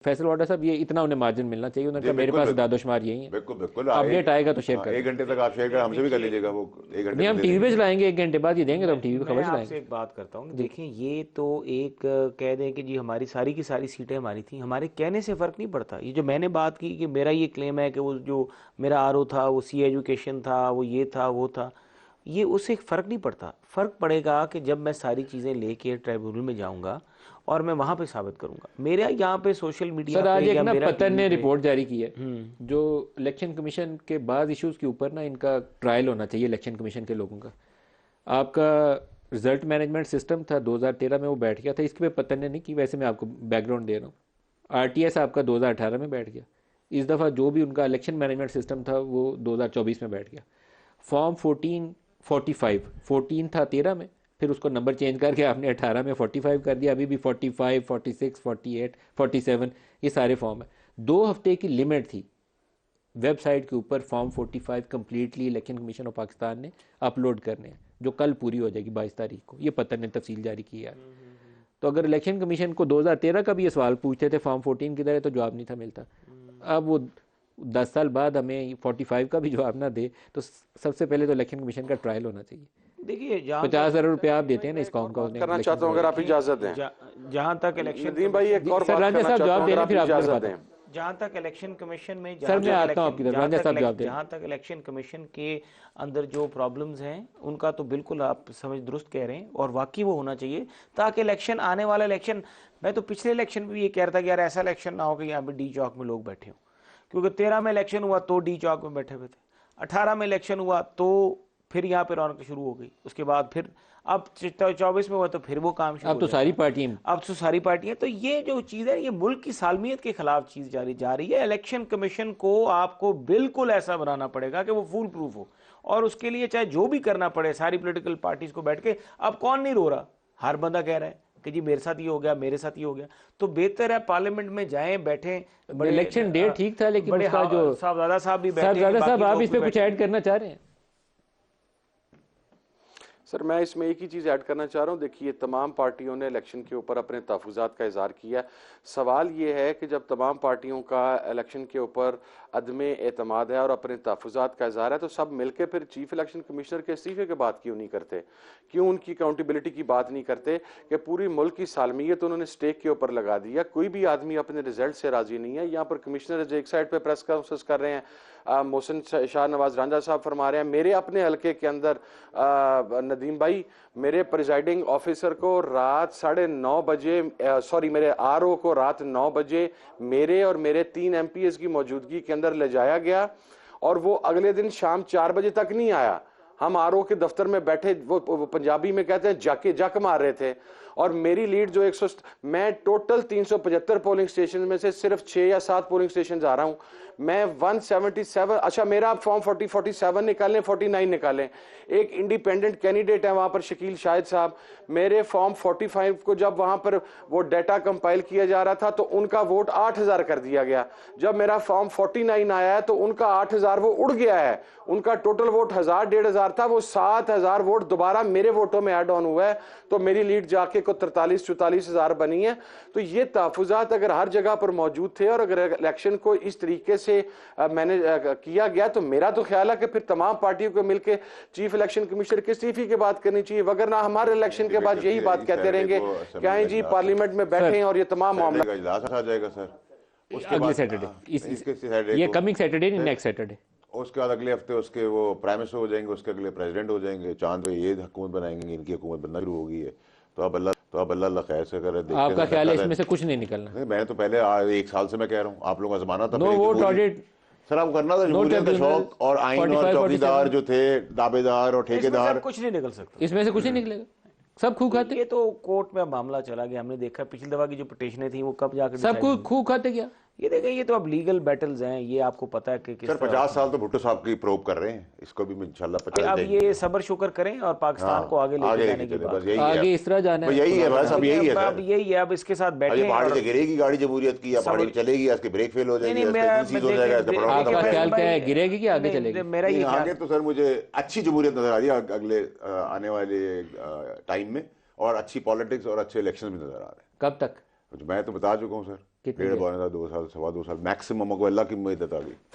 फैसल वाडा साहब, ये इतना उन्हें मार्जिन मिलना चाहिए, उन्होंने जी कहा मेरे बिल्कुल पास बिल्कुल दादोशुमार यही है, बिल्कुल बिल्कुल। अपडेट आएगा तो शेयर कर एक दें। घंटे तक आप शेयर कर, हमसे भी कर लीजिएगा, वो एक घंटे नहीं, तक हम दे टीवी पे देंगे। चलाएंगे, 1 घंटे बाद ये देंगे तो हम टीवी पे मैं खबर आपसे चलाएंगे। एक बात करता हूँ, जी। देखें ये तो एक कह दें कि जी हमारी सारी की सारी सीटें हमारी थी, हमारे कहने से फ़र्क नहीं पड़ता। ये जो मैंने बात की कि मेरा ये क्लेम है कि वो जो मेरा आरओ था वो सी एजुकेशन था, वो ये था वो था, ये उससे फ़र्क नहीं पड़ता। फ़र्क पड़ेगा कि जब मैं सारी चीज़ें लेके ट्राइब्यूनल में जाऊँगा और मैं वहाँ पे साबित करूँगा। मेरा यहाँ पे सोशल मीडिया सर आज पे एक या ना मेरा पतन टीवी ने पे रिपोर्ट जारी की है, जो इलेक्शन कमीशन के बाद इश्यूज के ऊपर ना इनका ट्रायल होना चाहिए इलेक्शन कमीशन के लोगों का। आपका रिजल्ट मैनेजमेंट सिस्टम था 2013 में, वो बैठ गया था, इसके पे पतन ने नहीं की, वैसे मैं आपको बैकग्राउंड दे रहा हूँ। आरटीएस आपका 2018 में बैठ गया, इस दफ़ा जो भी उनका इलेक्शन मैनेजमेंट सिस्टम था वो 2024 में बैठ गया। फॉर्म 14 था 13 में, फिर उसको नंबर चेंज करके आपने 18 में 45 कर दिया, अभी भी 45, 46, 48, 47 ये सारे फॉर्म है। 2 हफ्ते की लिमिट थी वेबसाइट के ऊपर form 45 completely election commission of Pakistan ने अपलोड करने हैं, जो कल पूरी हो जाएगी 22 तारीख को। ये पतन ने तफसील जारी की है। तो अगर इलेक्शन कमीशन को 2013 का भी ये सवाल पूछते थे फॉर्म 14 की तरह, तो जवाब नहीं था मिलता। अब वो 10 साल बाद हमें 45 का भी जवाब ना दे, तो सबसे पहले तो इलेक्शन कमीशन का ट्रायल होना चाहिए। देखिए 50,000 रुपये आप देते हैं ना इस कौम का, करना चाहता हूँ अगर आप इजाजत दें। जहाँ तक इलेक्शन नदीम भाई एक और सर बात राजा करना साहब चाहता जवाब हूँ दे अगर रहे हैं, आप फिर आप इजाजत दें। जहाँ तक इलेक्शन कमीशन में सर मैं आता हूँ आपकी तरफ, राजा साहब जवाब दे रहे हैं। जहाँ तक इलेक्शन कमीशन के अंदर जो प्रॉब्लम्स हैं उनका तो बिल्कुल आप समझ दुरुस्त कह रहे हैं, और वाकई वो होना चाहिए ताकि इलेक्शन, आने वाला इलेक्शन, मैं तो पिछले इलेक्शन में भी ये कह रहा था कि यार ऐसा इलेक्शन ना हो कि यहाँ पे डी चौक में लोग बैठे हों, क्योंकि 13 में इलेक्शन हुआ तो डी चौक में बैठे हुए थे, 18 में इलेक्शन हुआ तो फिर यहाँ पे रौनक शुरू हो गई, उसके बाद फिर अब 24 में हुआ तो फिर वो काम शुरू अब तो सारी पार्टियां, अब तो सारी पार्टियां, तो ये जो चीज़ है ये मुल्क की सालमियत के खिलाफ चीज़ जा रही है। इलेक्शन कमीशन को आपको बिल्कुल ऐसा बनाना पड़ेगा कि वो फुल प्रूफ हो, और उसके लिए चाहे जो भी करना पड़े, सारी पॉलिटिकल पार्टीज को बैठ के, अब कौन नहीं रो रहा, हर बंदा कह रहा है कि जी मेरे साथ ये हो गया, मेरे साथ ये हो गया, तो बेहतर है पार्लियामेंट में जाएं, बैठें। इलेक्शन डेट ठीक था, लेकिन उसका जो साहबजादा साहब भी बैठे, साहबजादा साहब आप इस पे कुछ ऐड करना चाह रहे हैं? सर मैं इसमें एक ही चीज़ ऐड करना चाह रहा हूँ। देखिए तमाम पार्टियों ने इलेक्शन के ऊपर अपने तहफ़्फ़ुज़ात का इज़हार किया। सवाल ये है कि जब तमाम पार्टियों का इलेक्शन के ऊपर अदम एतमाद है और अपने तहफ़्फ़ुज़ात का इज़हार है, तो सब मिलकर फिर चीफ इलेक्शन कमिश्नर के इस्तीफ़े की बात क्यों नहीं करते, क्यों उनकी अकाउंटेबिलिटी की बात नहीं करते कि पूरी मुल्क की सालमियत उन्होंने स्टेक के ऊपर लगा दिया। कोई भी आदमी अपने रिजल्ट से राज़ी नहीं है। यहाँ पर कमिश्नर एक साइड पर प्रेस कॉन्फ्रेंस कर रहे हैं, मोहसिन शाह नवाज रांझा साहब फरमा रहे हैं मेरे अपने हलके के अंदर नदीम भाई, मेरे प्रिजाइडिंग ऑफिसर को रात 9:30 बजे, सॉरी मेरे आरओ को रात 9 बजे मेरे और मेरे 3 एमपीएस की मौजूदगी के अंदर ले जाया गया, और वो अगले दिन शाम 4 बजे तक नहीं आया। हम आरओ के दफ्तर में बैठे, वो पंजाबी में कहते हैं जाके जक मार रहे थे, और मेरी लीड जो 100, मैं टोटल 375 पोलिंग स्टेशन में से सिर्फ 6 या 7 पोलिंग स्टेशन आ रहा हूं, मैं 177, अच्छा मेरा आप फॉर्म 47 निकालें, 49 निकालें, एक इंडिपेंडेंट कैंडिडेट है वहां पर शकील शाहिद साहब, मेरे फॉर्म 45 को जब वहां पर वो डाटा कंपाइल किया जा रहा था तो उनका वोट 8000 कर दिया गया। जब मेरा फॉर्म 49 आया है तो उनका 8000 वो उड़ गया है, उनका टोटल वोट 1000-1500 था, वो 7000 वोट दोबारा मेरे वोटों में ऐड ऑन हुआ है, तो मेरी लीड जाके को 43-44 हजार बनी है। तो ये तहफुजात अगर हर जगह पर मौजूद थे और अगर इलेक्शन को इस तरीके से मैंने किया गया, तो मेरा तो ख्याल है कि फिर तमाम पार्टियों को मिलकर चीफ इलेक्शन कमिश्नर के इस्तीफे की बात करनी चाहिए, वगरना हमारे इलेक्शन के बाद यही बात कहते रहेंगे क्या है जी पार्लियामेंट में बैठे और ये तमाम मामला इजलास आ जाएगा सर अगले सैटरडे, ये कमिंग सैटरडे नहीं, नेक्स्ट सैटरडे। उसके बाद अगले हफ्ते उसके वो प्राइम मिनिस्टर हो जाएंगे, उसके अगले प्रेसिडेंट हो जाएंगे, चांद पे ये हुकूमत बनाएंगे, इनकी हुकूमत बनना शुरू हो गई है। तो अब अल्लाह खैर से करे। आपका ख्याल है इसमें से कुछ नहीं निकलना? नहीं, मैं तो पहले 1 साल से मैं कह रहा हूँ, आप लोगों का जमाना था, नो वोट ऑडिट सर आप करना था, जमहूरियत का शौक और आइन और चौकीदार जो थे, दावेदार और ठेकेदार, कुछ नहीं निकल सकता, इसमें से कुछ नहीं निकलेगा, सब खूह खाते। ये तो कोर्ट में मामला चला गया, हमने देखा पिछली दफा की जो पिटीशनें थी वो कब जाकर सब खूह खाते क्या। ये देखें, ये तो अब लीगल बैटल्स हैं, ये आपको पता है कि सर 50 साल तो भुट्टो साहब की प्रोब कर रहे हैं, इसको भी इंशाल्लाह 50 अब ये सबर शुक्र करें और पाकिस्तान को आगे लेके जाने की बात, आगे इस तरह जाना है, यही है बस, अब यही है सर, अब यही है, अब इसके साथ बैठे पहाड़ी से गिरेगी गाड़ी जमहूरियत की, या पहाड़ी पे चलेगी, इसके ब्रेक फेल हो जाएंगे, आपका ख्याल क्या है, गिरेगी कि आगे चलेगी? मेरा ये आगे तो सर मुझे अच्छी जमहूरियत नजर आ रही है अगले आने वाले टाइम में, और अच्छी पॉलिटिक्स और अच्छे इलेक्शन भी नजर आ रहे हैं। कब तक? मैं तो बता चुका हूँ सर। कितने डेढ़ देर? पौने 2 साल 2.25 साल मैक्सिमम को अल्लाह की मदद आ गई।